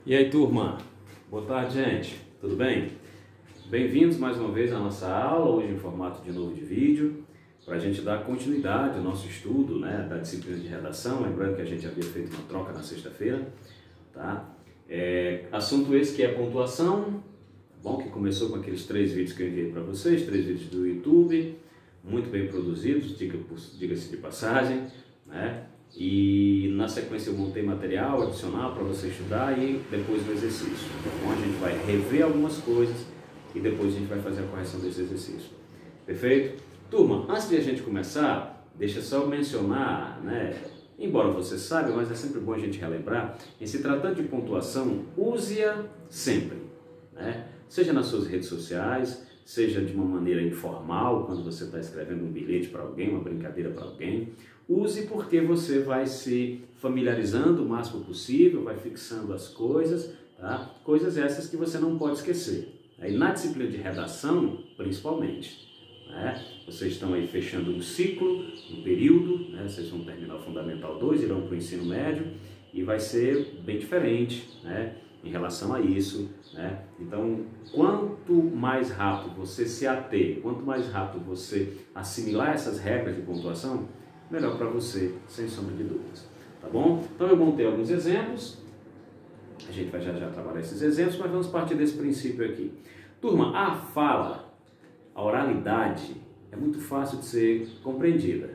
E aí, turma? Boa tarde, gente. Tudo bem? Bem-vindos mais uma vez à nossa aula, hoje em formato de novo de vídeo, para a gente dar continuidade ao nosso estudo, da disciplina de redação. Lembrando que a gente havia feito uma troca na sexta-feira, tá? Assunto esse que é pontuação, bom, que começou com aqueles 3 vídeos que eu enviei para vocês, 3 vídeos do YouTube, muito bem produzidos, diga-se de passagem, né? E na sequência eu montei material adicional para você estudar e depois o exercício. Então a gente vai rever algumas coisas e depois a gente vai fazer a correção desse exercício. Perfeito? Turma, antes de a gente começar, deixa só eu mencionar, embora você saiba, mas é sempre bom a gente relembrar, em se tratando de pontuação, use-a sempre, seja nas suas redes sociais, seja de uma maneira informal, quando você está escrevendo um bilhete para alguém, uma brincadeira para alguém. Use porque você vai se familiarizando o máximo possível, vai fixando as coisas, tá? Coisas essas que você não pode esquecer. E na disciplina de redação, principalmente, vocês estão aí fechando um ciclo, um período, vocês vão terminar o Fundamental 2, irão para o ensino médio e vai ser bem diferente, em relação a isso, Então, quanto mais rápido você se ater, quanto mais rápido você assimilar essas regras de pontuação, melhor para você, sem sombra de dúvidas, tá bom? Então eu montei alguns exemplos, a gente vai já trabalhar esses exemplos, mas vamos partir desse princípio aqui. Turma, a fala, a oralidade é muito fácil de ser compreendida,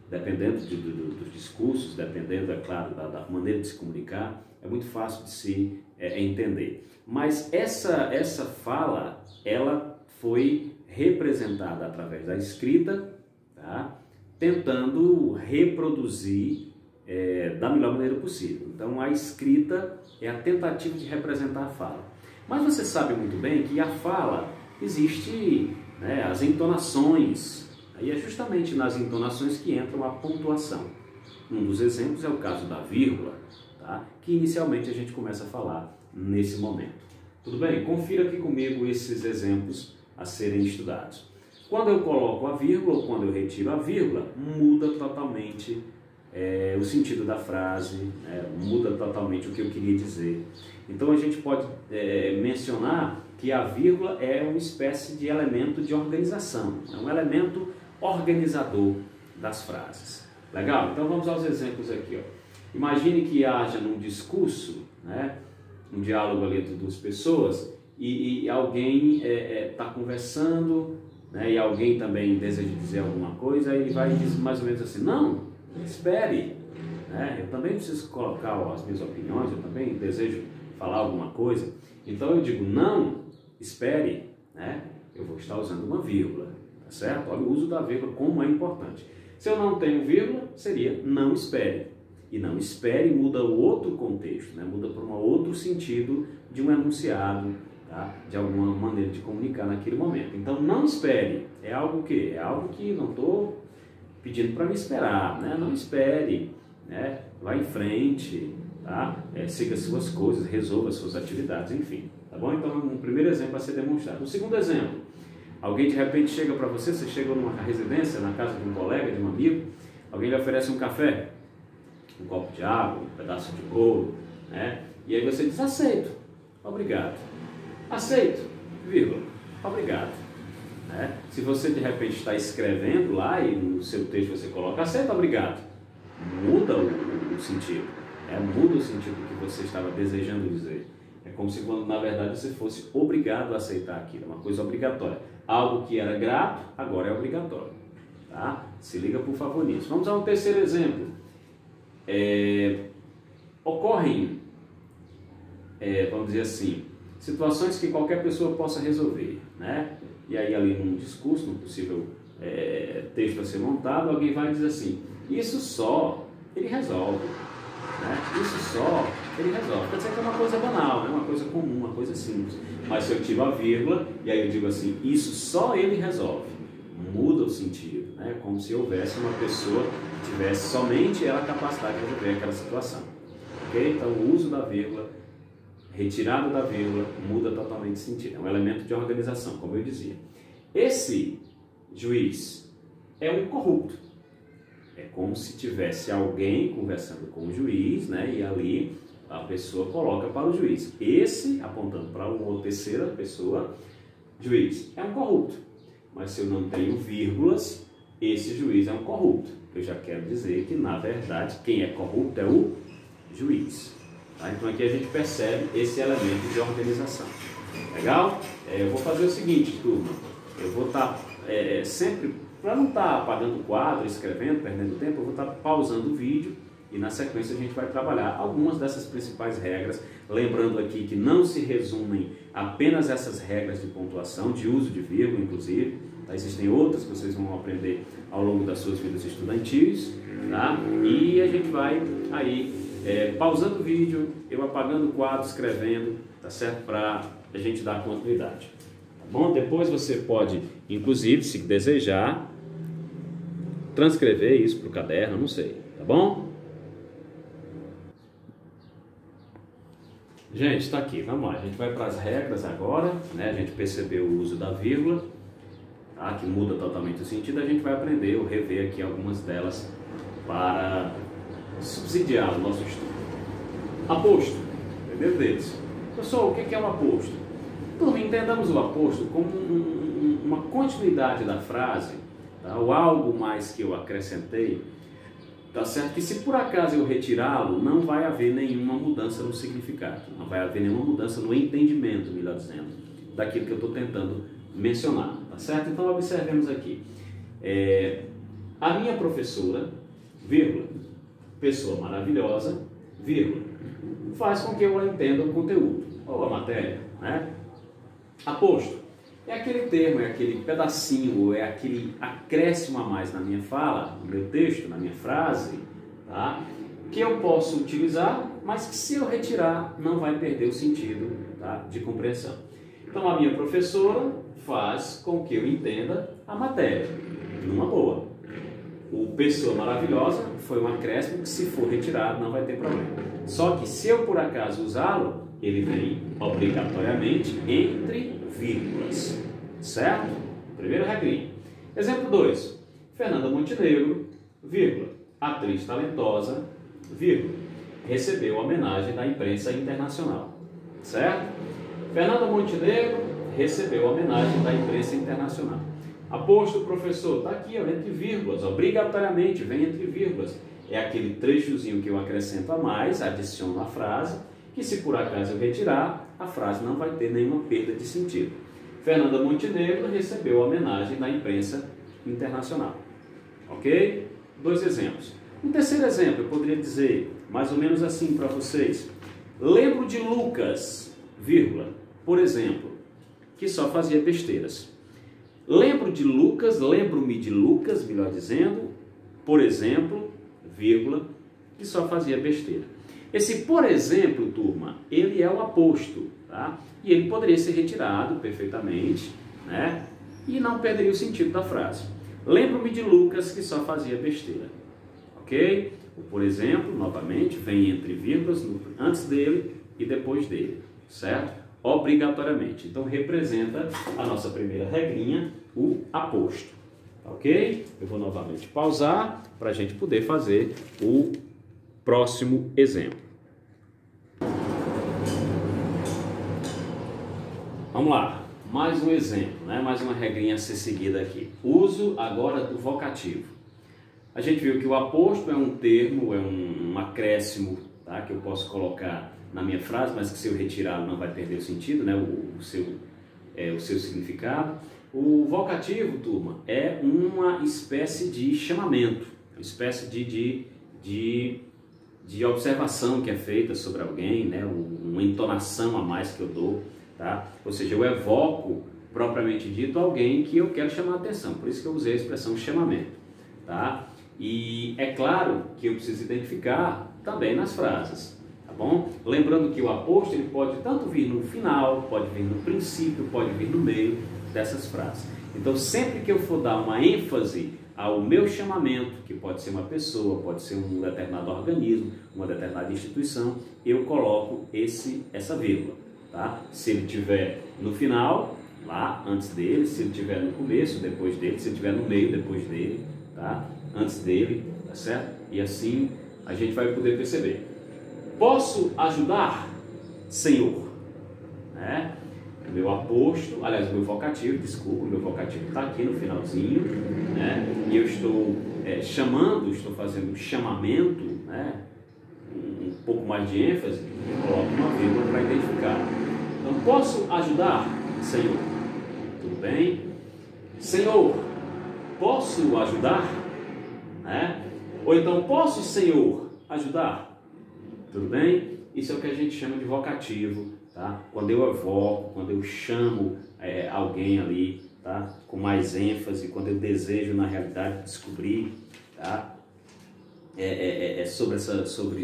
Dependendo dos discursos, dependendo, é claro, da maneira de se comunicar, é muito fácil de se entender. Mas essa fala, ela foi representada através da escrita, tá? Tentando reproduzir da melhor maneira possível. Então, a escrita é a tentativa de representar a fala. Mas você sabe muito bem que a fala existe, as entonações. Aí é justamente nas entonações que entram a pontuação. Um dos exemplos é o caso da vírgula, tá? Que inicialmente a gente começa a falar nesse momento. Tudo bem? Confira aqui comigo esses exemplos a serem estudados. Quando eu coloco a vírgula ou quando eu retiro a vírgula, muda totalmente o sentido da frase, muda totalmente o que eu queria dizer. Então a gente pode mencionar que a vírgula é uma espécie de elemento de organização, é um elemento organizador das frases. Legal? Então vamos aos exemplos aqui. Imagine que haja num discurso, um diálogo ali entre 2 pessoas e alguém está conversando, e alguém também deseja dizer alguma coisa, e ele vai dizer mais ou menos assim: não, espere, eu também preciso colocar as minhas opiniões, eu também desejo falar alguma coisa. Então eu digo: não, espere, eu vou estar usando uma vírgula, tá certo? Olha o uso da vírgula, como é importante. Se eu não tenho vírgula, seria não espere. E não espere muda o outro contexto, muda para um outro sentido de um enunciado, tá? De alguma maneira de comunicar naquele momento. Então, não espere é algo o quê? É algo que não estou pedindo para me esperar, Não espere, vá em frente, tá? Siga suas coisas, resolva suas atividades, enfim, tá bom? Então, um primeiro exemplo a ser demonstrado. O segundo exemplo, alguém de repente chega para você, você chega numa residência, na casa de um colega, de um amigo, alguém lhe oferece um café, um copo de água, um pedaço de bolo, E aí você diz: aceito, obrigado. Aceito, vírgula, obrigado. Se você de repente está escrevendo lá e no seu texto você coloca aceito, obrigado, muda o sentido, muda o sentido que você estava desejando dizer. É como se, na verdade, você fosse obrigado a aceitar aquilo, uma coisa obrigatória. Algo que era grato, agora é obrigatório, tá? Se liga, por favor, nisso. Vamos a um terceiro exemplo. Ocorrem, vamos dizer assim, situações que qualquer pessoa possa resolver, E aí ali num discurso, num possível texto a ser montado, alguém vai dizer assim: isso só ele resolve, Isso só ele resolve. Quer dizer que é uma coisa banal, uma coisa comum, uma coisa simples. Mas se eu tiro a vírgula e aí eu digo assim: isso só ele resolve, muda o sentido, Como se houvesse uma pessoa que tivesse somente ela a capacidade de resolver aquela situação. Ok? Então o uso da vírgula, retirado da vírgula, muda totalmente o sentido. É um elemento de organização, como eu dizia. Esse juiz é um corrupto. É como se tivesse alguém conversando com o juiz, e ali a pessoa coloca para o juiz. Esse, apontando para uma terceira pessoa, juiz, é um corrupto. Mas se eu não tenho vírgulas, esse juiz é um corrupto. Eu já quero dizer que, na verdade, quem é corrupto é o juiz. Tá? Então aqui a gente percebe esse elemento de organização. Legal? Eu vou fazer o seguinte, turma. Eu vou estar sempre, para não estar apagando o quadro, escrevendo, perdendo tempo, eu vou estar pausando o vídeo e na sequência a gente vai trabalhar algumas dessas principais regras. Lembrando aqui que não se resumem apenas essas regras de pontuação, de uso de vírgula, inclusive. Tá? Existem outras que vocês vão aprender ao longo das suas vidas estudantis. Tá? E a gente vai aí pausando o vídeo, eu apagando o quadro, escrevendo, tá certo? Para a gente dar continuidade. Tá bom? Depois você pode, inclusive, se desejar, transcrever isso para o caderno, não sei. Tá bom? Gente, está aqui, vamos lá, a gente vai para as regras agora, né? A gente percebeu o uso da vírgula, tá? Que muda totalmente o sentido, a gente vai aprender ou rever aqui algumas delas para subsidiar o nosso estudo. Aposto, primeiro deles. Pessoal, o que é um aposto? Turma, entendamos o aposto como uma continuidade da frase, tá? Ou algo mais que eu acrescentei. Tá certo? Que se por acaso eu retirá-lo, não vai haver nenhuma mudança no significado, não vai haver nenhuma mudança no entendimento, melhor dizendo, daquilo que eu estou tentando mencionar, tá certo? Então observemos aqui, a minha professora, vírgula, pessoa maravilhosa, vírgula, faz com que eu entenda o conteúdo, ou a matéria, né? Aposto. É aquele termo, é aquele pedacinho, é aquele acréscimo a mais na minha fala, no meu texto, na minha frase, tá? Que eu posso utilizar, mas que se eu retirar não vai perder o sentido, tá? De compreensão. Então a minha professora faz com que eu entenda a matéria, numa boa. O pessoa maravilhosa foi um acréscimo que se for retirado não vai ter problema. Só que se eu por acaso usá-lo, ele vem obrigatoriamente entre vírgulas, certo? Primeira regrinha. Exemplo 2. Fernanda Montenegro, vírgula, atriz talentosa, vírgula, recebeu homenagem da imprensa internacional, certo? Fernanda Montenegro recebeu homenagem da imprensa internacional. Aposto, professor, está aqui, ó, entre vírgulas, obrigatoriamente vem entre vírgulas. É aquele trechozinho que eu acrescento a mais, adiciono à frase, que se por acaso eu retirar, a frase não vai ter nenhuma perda de sentido. Fernanda Montenegro recebeu homenagem da imprensa internacional. Ok? 2 exemplos. Um terceiro exemplo, eu poderia dizer mais ou menos assim para vocês. Lembro de Lucas, vírgula, por exemplo, que só fazia besteiras. Lembro-me de Lucas, melhor dizendo, por exemplo, vírgula, que só fazia besteira. Esse por exemplo, turma, ele é o aposto, tá? E ele poderia ser retirado perfeitamente, né? E não perderia o sentido da frase. Lembro-me de Lucas que só fazia besteira, ok? O por exemplo, novamente, vem entre vírgulas antes dele e depois dele, certo? Obrigatoriamente. Então representa a nossa primeira regrinha, o aposto, ok? Eu vou novamente pausar para a gente poder fazer o próximo exemplo. Vamos lá, mais um exemplo, né? Mais uma regrinha a ser seguida aqui. Uso agora do vocativo. A gente viu que o aposto é um termo, é um acréscimo, tá? Que eu posso colocar na minha frase, mas que se eu retirar não vai perder o sentido, né? O seu significado. O vocativo, turma, é uma espécie de chamamento, uma espécie de observação que é feita sobre alguém, né? Uma entonação a mais que eu dou, tá? Ou seja, eu evoco, propriamente dito, alguém que eu quero chamar a atenção, por isso que eu usei a expressão chamamento, tá? E é claro que eu preciso identificar também nas frases, tá bom? Lembrando que o aposto ele pode tanto vir no final, pode vir no princípio, pode vir no meio dessas frases. Então, sempre que eu for dar uma ênfase ao meu chamamento, que pode ser uma pessoa, pode ser um determinado organismo, uma determinada instituição, eu coloco essa vírgula, tá? Se ele estiver no final, lá, antes dele, se ele estiver no começo, depois dele, se ele estiver no meio, depois dele, tá? Antes dele, tá certo? E assim a gente vai poder perceber. posso ajudar, Senhor? Né? O meu aposto, aliás, o meu vocativo, desculpa, o meu vocativo está aqui no finalzinho, né? E eu estou chamando, estou fazendo um chamamento, né? Um pouco mais de ênfase, eu coloco uma vírgula para identificar. Então, posso ajudar, Senhor? Tudo bem? Senhor, posso ajudar? Né? Ou então, posso, Senhor, ajudar? Tudo bem? Isso é o que a gente chama de vocativo, tá? Quando eu evoco, quando eu chamo alguém ali, tá? Com mais ênfase, quando eu desejo, na realidade, descobrir, tá?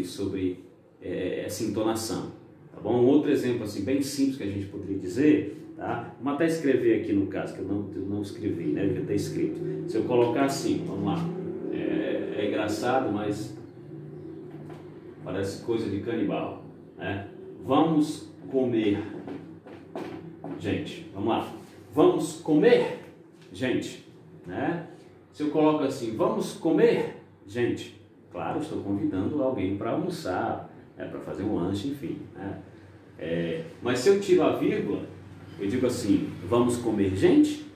Sobre essa entonação, tá bom? Um outro exemplo assim bem simples que a gente poderia dizer, tá? Vamos até escrever aqui no caso, que eu não escrevi, né? Eu já tenho escrito. Se eu colocar assim, vamos lá, é engraçado, mas parece coisa de canibal, né? Vamos comer, gente. Vamos lá. Vamos comer, gente, né? Se eu coloco assim, vamos comer, gente. Claro, estou convidando alguém para almoçar, né, para fazer um lanche, enfim. Né? Mas se eu tiro a vírgula, eu digo assim, vamos comer gente?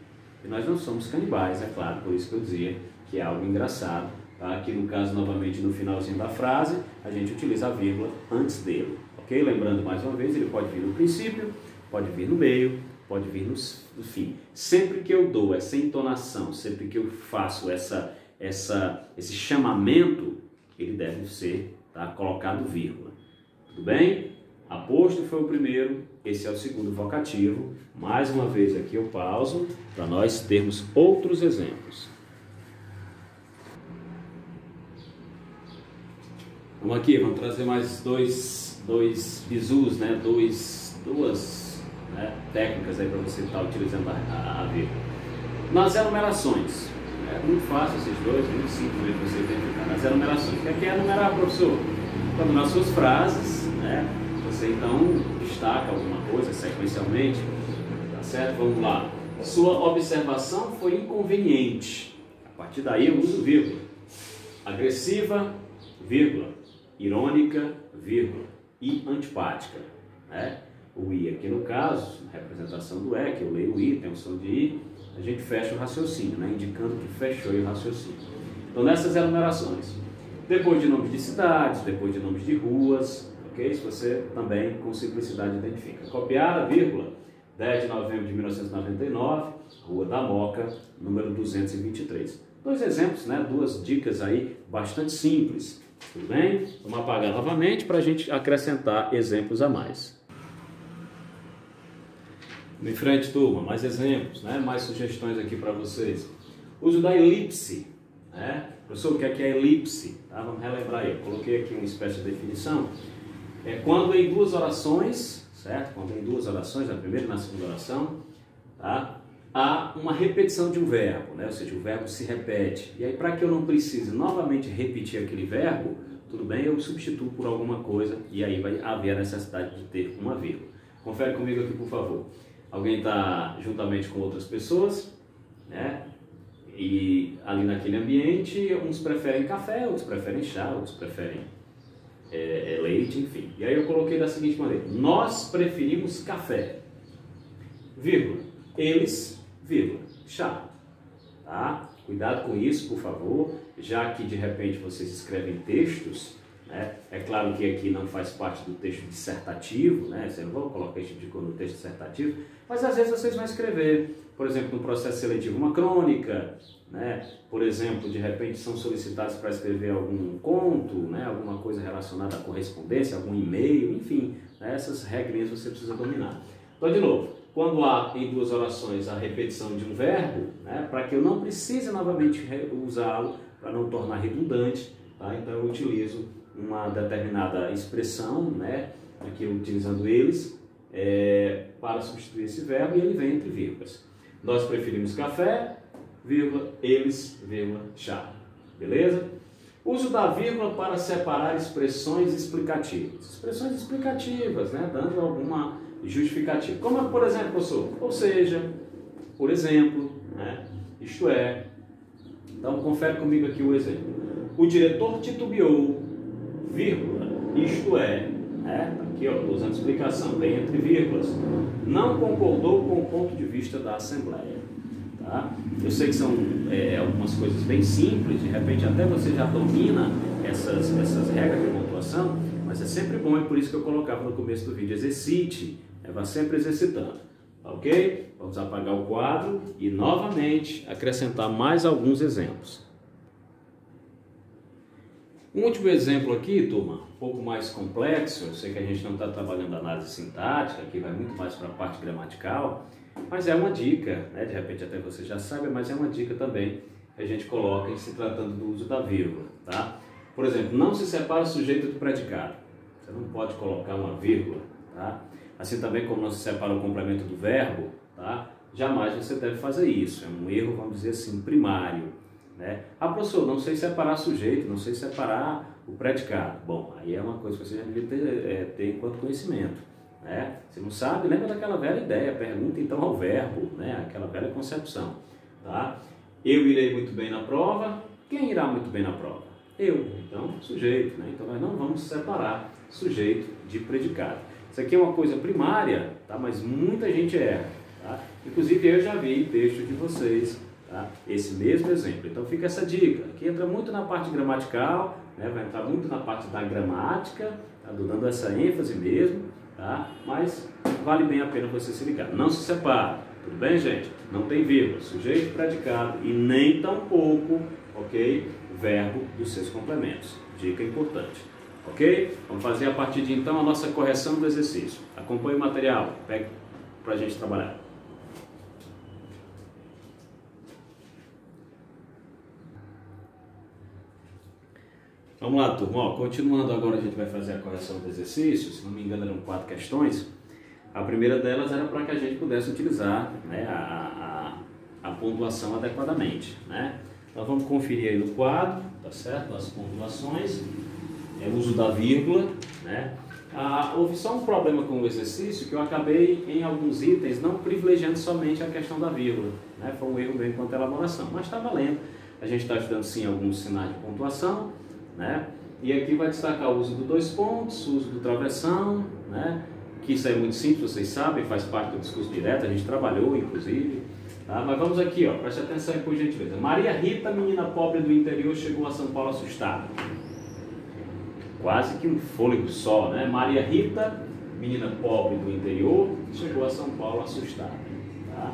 E nós não somos canibais, é claro, por isso que eu dizia que é algo engraçado. Tá? Aqui no caso, novamente, no finalzinho da frase, a gente utiliza a vírgula antes dele. Ok? Lembrando mais uma vez, ele pode vir no princípio, pode vir no meio, pode vir no fim. Sempre que eu dou essa entonação, sempre que eu faço esse chamamento, ele deve ser, tá, colocado vírgula. Tudo bem? Aposto foi o primeiro, esse é o segundo vocativo. Mais uma vez aqui eu pauso para nós termos outros exemplos. Vamos aqui, vamos trazer mais dois bizus, né? Duas técnicas aí para você estar utilizando a vírgula. Nas enumerações. É muito fácil esses dois, muito simples de você identificar. Nas enumerações. O que é enumerar, professor? Quando nas suas frases, né, você então destaca alguma coisa sequencialmente, tá certo? Vamos lá. Sua observação foi inconveniente. A partir daí eu uso vírgula. Agressiva, vírgula. Irônica, vírgula. E antipática. Né? O I aqui no caso, representação do E, que eu leio o I, tem o som de I. A gente fecha o raciocínio, né? Indicando que fechou o raciocínio. Então, nessas enumerações, depois de nomes de cidades, depois de nomes de ruas, ok? Isso você também, com simplicidade, identifica. Copiar a vírgula, 10 de novembro de 1999, Rua da Moca, número 223. Dois exemplos, né? Duas dicas aí bastante simples, tudo bem? Vamos apagar novamente para a gente acrescentar exemplos a mais. Em frente, turma, mais exemplos, né? Mais sugestões aqui para vocês. Uso da elipse, né? Professor, o que é elipse? Tá? Vamos relembrar aí. Eu coloquei aqui uma espécie de definição. É quando em duas orações, certo? Quando em duas orações, na primeira e na segunda oração, tá? Há uma repetição de um verbo, né? Ou seja, o verbo se repete. E aí, para que eu não precise novamente repetir aquele verbo, tudo bem, eu substituo por alguma coisa e aí vai haver a necessidade de ter uma vírgula. Confere comigo aqui, por favor. Alguém está juntamente com outras pessoas, né? E ali naquele ambiente, uns preferem café, outros preferem chá, outros preferem leite, enfim. E aí eu coloquei da seguinte maneira: nós preferimos café, vírgula, eles, vírgula, chá. Tá? Cuidado com isso, por favor, já que de repente vocês escrevem textos, né? É claro que aqui não faz parte do texto dissertativo, né? Você não vai colocar esse tipo de coisa no texto dissertativo, mas às vezes vocês vão escrever, por exemplo, no processo seletivo, uma crônica, né? Por exemplo, de repente são solicitados para escrever algum conto, né? Alguma coisa relacionada à correspondência, algum e-mail, enfim, né? Essas regrinhas você precisa dominar. Então, de novo, quando há em duas orações a repetição de um verbo, né? Para que eu não precise novamente usá-lo, para não tornar redundante, tá? Então eu utilizo uma determinada expressão, né? Aqui utilizando eles, para substituir esse verbo, e ele vem entre vírgulas. Nós preferimos café, vírgula, eles, vírgula, chá. Beleza? Uso da vírgula para separar expressões explicativas. Expressões explicativas, né? Dando alguma justificativa. Como, por exemplo, professor, ou seja, por exemplo, né? Isto é. Então, confere comigo aqui o exemplo. O diretor titubeou, vírgula, isto é, né, aqui ó, usando explicação, bem entre vírgulas, não concordou com o ponto de vista da Assembleia. Tá? Eu sei que são algumas coisas bem simples, de repente até você já domina essas regras de pontuação, mas é sempre bom, e por isso que eu colocava no começo do vídeo, exercite, vá sempre exercitando, ok? Vamos apagar o quadro e novamente acrescentar mais alguns exemplos. Um último exemplo aqui, turma, um pouco mais complexo. Eu sei que a gente não está trabalhando análise sintática, aqui vai muito mais para a parte gramatical, mas é uma dica, né? De repente até você já sabe, mas é uma dica também que a gente coloca em se tratando do uso da vírgula, tá? Por exemplo, não se separa o sujeito do predicado. Você não pode colocar uma vírgula, tá? Assim também como não se separa o complemento do verbo, tá? Jamais você deve fazer isso. É um erro, vamos dizer assim, primário, né? Ah, professor, não sei separar sujeito, não sei separar o predicado. Bom, aí é uma coisa que você já devia ter enquanto conhecimento, né? Se não sabe, lembra daquela velha ideia, pergunta então ao verbo, né? Aquela velha concepção, tá? Eu irei muito bem na prova. Quem irá muito bem na prova? Eu, então sujeito, né? Então nós não vamos separar sujeito de predicado. Isso aqui é uma coisa primária, tá? Mas muita gente erra, tá? Inclusive eu já vi texto de vocês, tá? Esse mesmo exemplo. Então fica essa dica, que entra muito na parte gramatical, né? Vai entrar muito na parte da gramática, tá? Dando essa ênfase mesmo, tá? Mas vale bem a pena você se ligar. Não se separa, tudo bem, gente? Não tem vírgula, sujeito, predicado e nem tampouco, ok? Verbo dos seus complementos. Dica importante, ok? Vamos fazer a partir de então a nossa correção do exercício. Acompanhe o material, pegue para a gente trabalhar. Vamos lá, turma. Ó, continuando agora, a gente vai fazer a correção do exercício. Se não me engano, eram 4 questões. A primeira delas era para que a gente pudesse utilizar, né, a pontuação adequadamente, né? Então vamos conferir aí no quadro, tá certo? As pontuações, o uso da vírgula, né? Houve só um problema com o exercício, que eu acabei em alguns itens não privilegiando somente a questão da vírgula, né? Foi um erro meu enquanto elaboração, mas está valendo. A gente está estudando sim alguns sinais de pontuação, né? E aqui vai destacar o uso do 2 pontos, o uso do travessão, né? Que isso é muito simples, vocês sabem, faz parte do discurso direto, a gente trabalhou inclusive. Tá? Mas vamos aqui, ó, preste atenção aí por gentileza. Maria Rita, menina pobre do interior, chegou a São Paulo assustada. Quase que um fôlego só, né? Maria Rita, menina pobre do interior, chegou a São Paulo assustada. Tá?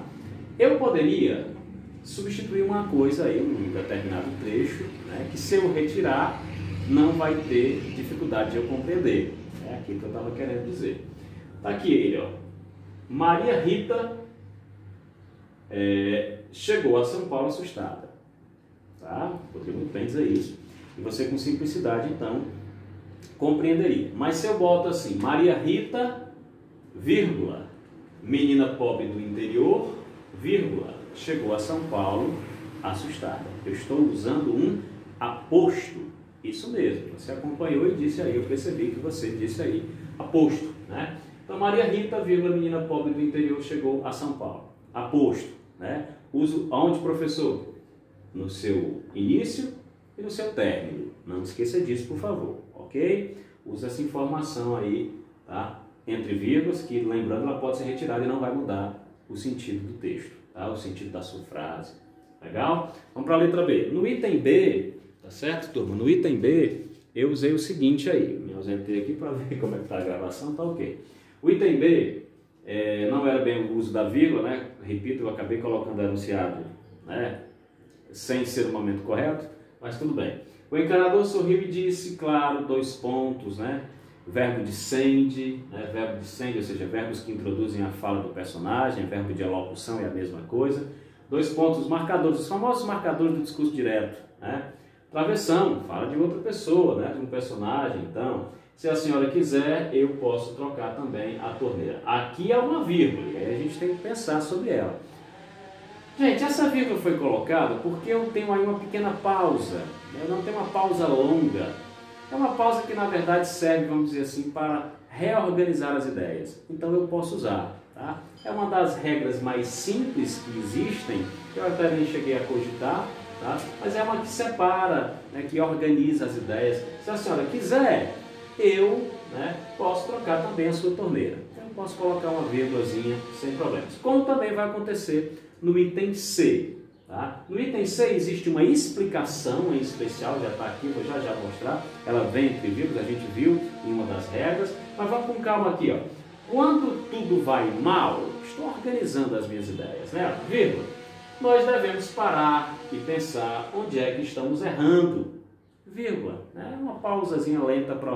Eu poderia substituir uma coisa aí, um determinado trecho, né, que se eu retirar, não vai ter dificuldade de eu compreender. É aquilo que eu estava querendo dizer. Tá aqui ele, ó. Maria Rita chegou a São Paulo assustada. Tá? Poderia muito bem dizer isso. E você com simplicidade, então, compreenderia. Mas se eu boto assim, Maria Rita, vírgula, menina pobre do interior, vírgula, chegou a São Paulo assustada. Eu estou usando um aposto. Isso mesmo, você acompanhou e disse aí, eu percebi que você disse aí, aposto, né? Então, Maria Rita, vírgula, menina pobre do interior, chegou a São Paulo. Aposto, né? Uso aonde, professor? No seu início e no seu término. Não esqueça disso, por favor, ok? Usa essa informação aí, tá? Entre vírgulas, que lembrando, ela pode ser retirada e não vai mudar o sentido do texto, tá? O sentido da sua frase. Legal? Vamos para a letra B. No item B, tá certo, turma? No item B, eu usei o seguinte aí. Me ausentei aqui para ver como é que está a gravação, tá ok. O item B não era bem o uso da vírgula, né? Repito, eu acabei colocando enunciado, né, sem ser o momento correto, mas tudo bem. O encanador sorriu e disse, claro, 2 pontos, né? Verbo descende, né? Verbo descende, ou seja, verbos que introduzem a fala do personagem, verbo de alocução é a mesma coisa. 2 pontos, os marcadores, os famosos marcadores do discurso direto, né? Travessão, fala de outra pessoa, né? De um personagem, então... Se a senhora quiser, eu posso trocar também a torneira. Aqui é uma vírgula, e aí a gente tem que pensar sobre ela. Gente, essa vírgula foi colocada porque eu tenho aí uma pequena pausa. Eu não tenho uma pausa longa. É uma pausa que, na verdade, serve, vamos dizer assim, para reorganizar as ideias. Então, eu posso usar, tá? É uma das regras mais simples que existem, que eu até nem cheguei a cogitar, tá? Mas é uma que separa, né, que organiza as ideias. Se a senhora quiser... eu, né, posso trocar também a sua torneira. Então eu posso colocar uma vírgulazinha sem problemas. Como também vai acontecer no item C. Tá? No item C existe uma explicação em especial, já está aqui, vou já mostrar. Ela vem entre vírgulas, a gente viu em uma das regras. Mas vamos com calma aqui, ó. Quando tudo vai mal, estou organizando as minhas ideias, né? Vírgula. Nós devemos parar e pensar onde é que estamos errando. Vírgula, né? Uma pausazinha lenta para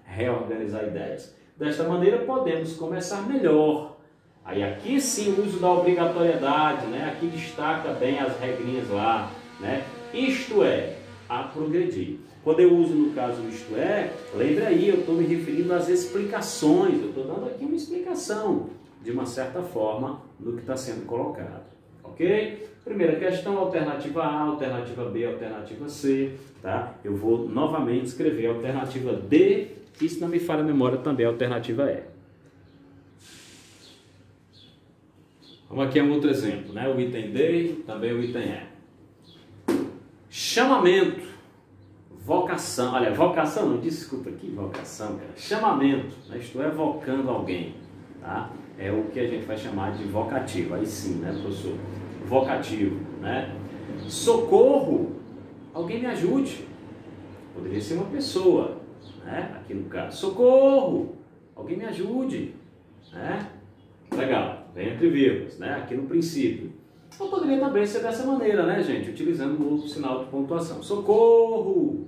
reorganizar ideias. Desta maneira podemos começar melhor. Aí aqui sim o uso da obrigatoriedade, né? Aqui destaca bem as regrinhas lá, né? Isto é, a progredir. Quando eu uso no caso isto é, lembre aí, eu estou me referindo às explicações, eu estou dando aqui uma explicação, de uma certa forma, no que está sendo colocado. Ok? Primeira questão, alternativa A, alternativa B, alternativa C, tá? Eu vou novamente escrever a alternativa D, e se não me falha a memória também a alternativa E. Vamos aqui a um outro exemplo, né? O item D, também o item E. Chamamento, vocação, olha, vocação, não desculpa aqui, vocação, cara. Chamamento, né? Isto é, evocando alguém, tá? É o que a gente vai chamar de vocativo, aí sim, né, professor? Vocativo, né? Socorro, alguém me ajude. Poderia ser uma pessoa, né? Aqui no caso, socorro, alguém me ajude, né? Legal, vem entre vírgulas, né? Aqui no princípio. Ou poderia também ser dessa maneira, né, gente? Utilizando o sinal de pontuação. Socorro,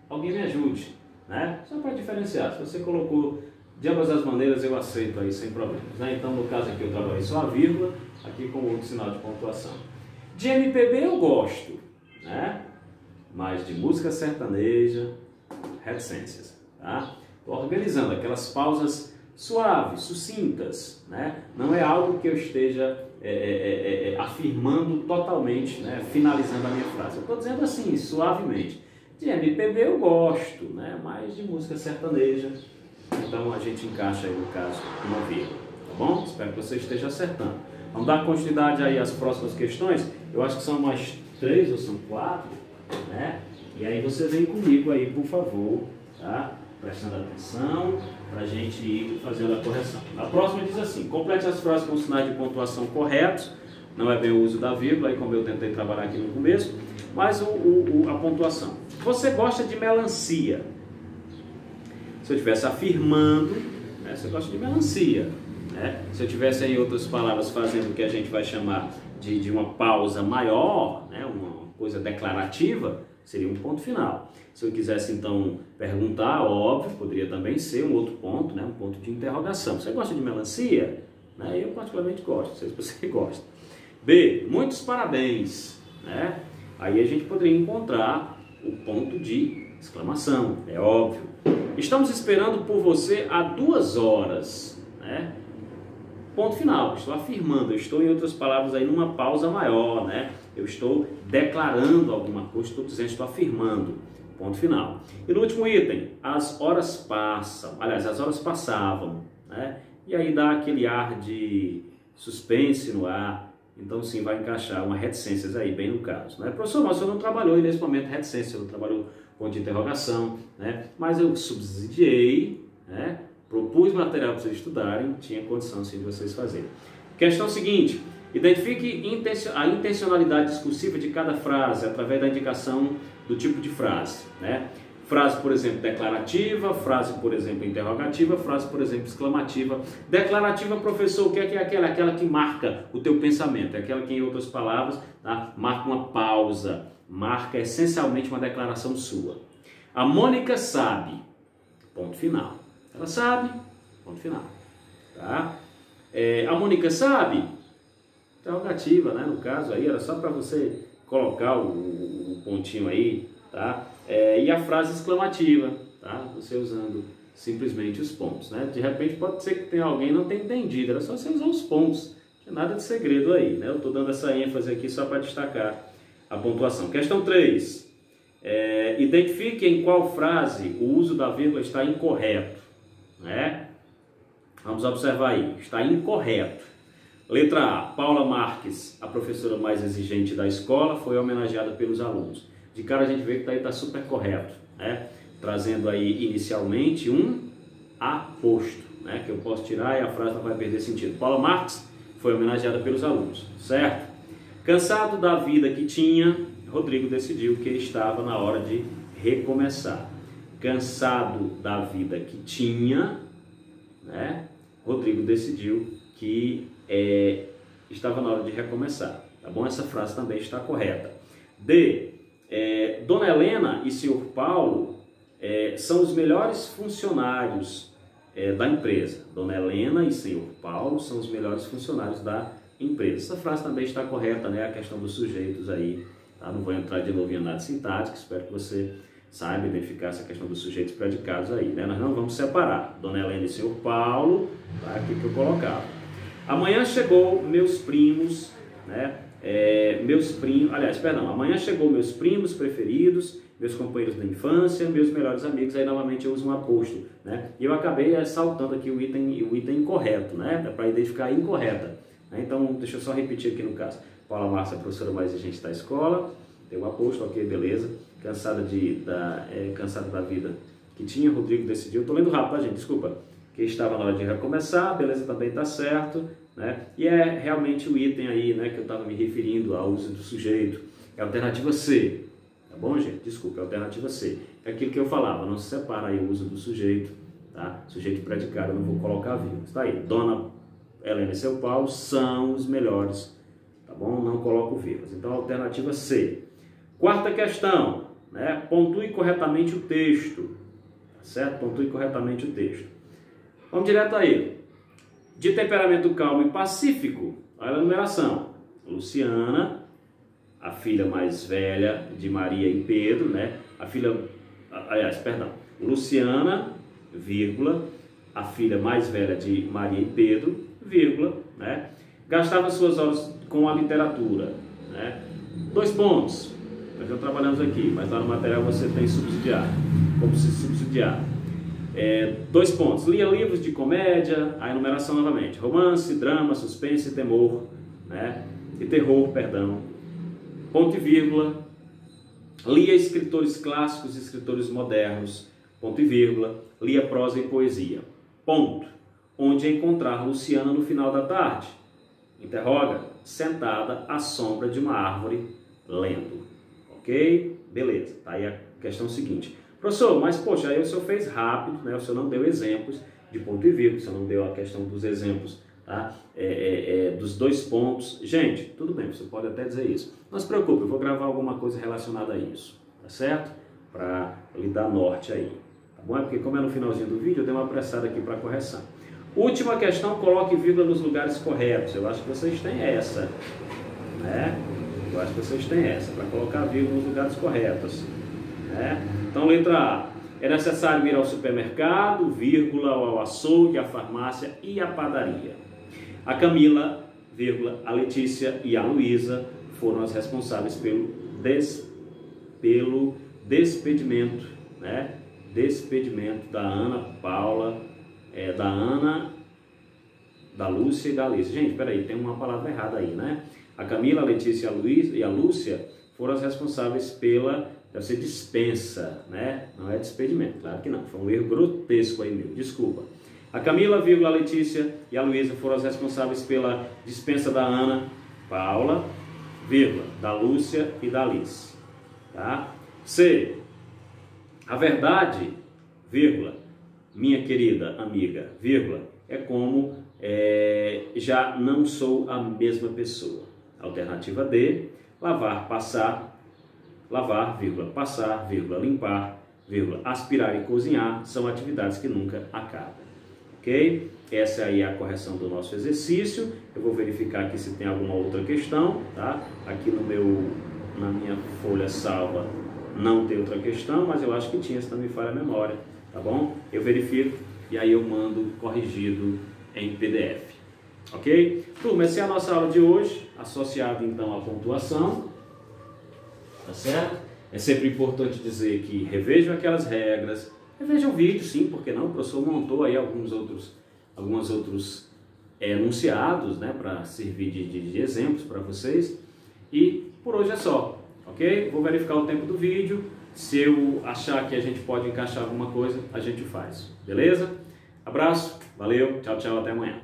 alguém me ajude, né? Só para diferenciar, se você colocou de ambas as maneiras eu aceito aí sem problemas, né? Então no caso aqui eu trabalhei só a vírgula, aqui com outro sinal de pontuação. De MPB eu gosto, né? Mas de música sertaneja, reticências, tá? Estou organizando aquelas pausas suaves, sucintas, né? Não é algo que eu esteja afirmando totalmente, né? Finalizando a minha frase. Eu estou dizendo assim, suavemente. De MPB eu gosto, né? Mas de música sertaneja, então a gente encaixa aí no caso uma vírgula, tá bom? Espero que você esteja acertando. Vamos dar continuidade aí às próximas questões. Eu acho que são mais 3 ou são 4, né? E aí você vem comigo aí, por favor, tá? Prestando atenção para a gente ir fazendo a correção. A próxima diz assim: complete as frases com sinais de pontuação corretos. Não é bem o uso da vírgula, aí como eu tentei trabalhar aqui no começo, mas a pontuação. Você gosta de melancia? Se eu estivesse afirmando, né, você gosta de melancia, né? Se eu tivesse em outras palavras fazendo o que a gente vai chamar de uma pausa maior, né, uma coisa declarativa, seria um ponto final. Se eu quisesse então perguntar, óbvio, poderia também ser um outro ponto, né, um ponto de interrogação. Você gosta de melancia? Né? Eu particularmente gosto, não sei se você gosta. B, muitos parabéns, né? Aí a gente poderia encontrar o ponto de exclamação, é óbvio. Estamos esperando por você há 2 horas, né? Ponto final, estou afirmando, eu estou em outras palavras aí numa pausa maior, né? Eu estou declarando alguma coisa, estou dizendo, estou afirmando, ponto final. E no último item, as horas passam, aliás, as horas passavam, né? E aí dá aquele ar de suspense no ar, então sim, vai encaixar uma reticências aí, bem no caso, né? Professor, mas você não trabalhou nesse momento reticência, você não trabalhou ponto de interrogação, né? Mas eu subsidiei, né? Propus material para vocês estudarem, tinha condição sim de vocês fazerem. Questão seguinte, identifique a intencionalidade discursiva de cada frase através da indicação do tipo de frase, né? Frase, por exemplo, declarativa, frase, por exemplo, interrogativa, frase, por exemplo, exclamativa. Declarativa, professor, o que é aquela? Aquela que marca o teu pensamento, é aquela que, em outras palavras, tá? Marca uma pausa, marca essencialmente uma declaração sua. A Mônica sabe, ponto final. Ela sabe, ponto final. Tá? A Mônica sabe, interrogativa, né? No caso aí, era só para você colocar o pontinho aí, tá? E a frase exclamativa, tá? Você usando simplesmente os pontos, né? De repente pode ser que tenha alguém não tenha entendido, era só você usar os pontos, não tinha nada de segredo aí, né? Eu estou dando essa ênfase aqui só para destacar a pontuação. Questão 3. Identifique em qual frase o uso da vírgula está incorreto, né? Vamos observar aí, está incorreto. Letra A, Paula Marques, a professora mais exigente da escola, foi homenageada pelos alunos. De cara a gente vê que daí está super correto, né? trazendo aí inicialmente um aposto, né, que eu posso tirar e a frase não vai perder sentido. Paula Marx foi homenageada pelos alunos, certo? Cansado da vida que tinha, Rodrigo decidiu que estava na hora de recomeçar. Cansado da vida que tinha, né, Rodrigo decidiu que estava na hora de recomeçar. Tá bom? Essa frase também está correta. D. Dona Helena e senhor Paulo são os melhores funcionários da empresa. Dona Helena e senhor Paulo são os melhores funcionários da empresa. Essa frase também está correta, né? A questão dos sujeitos aí, tá? Não vou entrar de novo em análise sintática, espero que você saiba identificar essa questão dos sujeitos predicados aí, né? Nós não vamos separar Dona Helena e senhor Paulo, tá? Aqui que eu colocava. Amanhã chegou meus primos, né? Amanhã chegou meus primos preferidos, meus companheiros da infância, meus melhores amigos. Aí novamente eu uso um aposto, né? E eu acabei saltando aqui o item incorreto, né? Para identificar a incorreta. Então deixa eu só repetir aqui no caso. Paula Marx, a professora mais exigente da escola, tem um aposto, ok, beleza. Cansada da vida que tinha, Rodrigo decidiu. Estou lendo rápido, tá, gente? Desculpa. Que estava na hora de recomeçar, beleza, também está certo, né? E é realmente o item aí, né, que eu estava me referindo ao uso do sujeito. É a alternativa C, tá bom, gente? Desculpa, é a alternativa C. É aquilo que eu falava, não se separa aí o uso do sujeito, tá? Sujeito predicado, eu não vou colocar vírgula. Está aí, Dona Helena e seu Paulo são os melhores, tá bom? Não coloco vírgulas. Então, a alternativa C. Quarta questão, né? Pontue corretamente o texto, tá certo? Pontue corretamente o texto. Vamos direto a ele. De temperamento calmo e pacífico, olha a numeração. Luciana, a filha mais velha de Maria e Pedro, né? Luciana, vírgula, a filha mais velha de Maria e Pedro, vírgula, né? Gastava suas horas com a literatura, né? 2 pontos. Nós já trabalhamos aqui, mas lá no material você tem subsidiar, como se subsidiar. 2 pontos. Lia livros de comédia, a enumeração novamente. Romance, drama, suspense, temor, né? E terror, perdão. Ponto e vírgula. Lia escritores clássicos e escritores modernos. Ponto e vírgula. Lia prosa e poesia. Ponto. Onde encontrar Luciana no final da tarde? Interroga. Sentada à sombra de uma árvore, lendo. Ok? Beleza. Tá aí a questão seguinte. Professor, mas poxa, aí o senhor fez rápido, né? O senhor não deu exemplos de ponto e vírgula, o senhor não deu a questão dos exemplos, tá? Dos 2 pontos. Gente, tudo bem, você pode até dizer isso. Não se preocupe, eu vou gravar alguma coisa relacionada a isso, tá certo? Para lhe dar norte aí, tá bom? Porque como é no finalzinho do vídeo, eu dei uma apressada aqui para correção. Última questão, coloque vírgula nos lugares corretos. Eu acho que vocês têm essa, né? Eu acho que vocês têm essa, para colocar vírgula nos lugares corretos. Então, letra A. É necessário ir ao supermercado, vírgula, ao açougue, à farmácia e à padaria. A Camila, vírgula, a Letícia e a Luísa foram as responsáveis pelo despedimento, né? Despedimento da Ana Paula, da Ana, da Lúcia e da Alice. Gente, peraí, tem uma palavra errada aí, né? A Camila, a Letícia e a Lúcia foram as responsáveis pela... Deve ser dispensa, né? Não é despedimento, claro que não. Foi um erro grotesco aí meu, desculpa. A Camila, vírgula, a Letícia e a Luísa foram as responsáveis pela dispensa da Ana Paula, vírgula, da Lúcia e da Alice. Tá? C. A verdade, vírgula, minha querida amiga, vírgula, é como já não sou a mesma pessoa. Alternativa D. Lavar, passar, lavar, vírgula, passar, vírgula, limpar, vírgula, aspirar e cozinhar são atividades que nunca acabam, ok? Essa aí é a correção do nosso exercício. Eu vou verificar aqui se tem alguma outra questão, tá? Aqui na minha folha salva não tem outra questão, mas eu acho que tinha, se não me falha a memória, tá bom? Eu verifico e aí eu mando corrigido em PDF, ok? Turma, essa é a nossa aula de hoje, associada então à pontuação. Tá certo? É sempre importante dizer que revejam aquelas regras, revejam o vídeo, sim, porque não? O professor montou aí alguns outros enunciados, né, para servir de exemplos para vocês. E por hoje é só, ok? Vou verificar o tempo do vídeo. Se eu achar que a gente pode encaixar alguma coisa, a gente faz. Beleza? Abraço, valeu, tchau, tchau, até amanhã.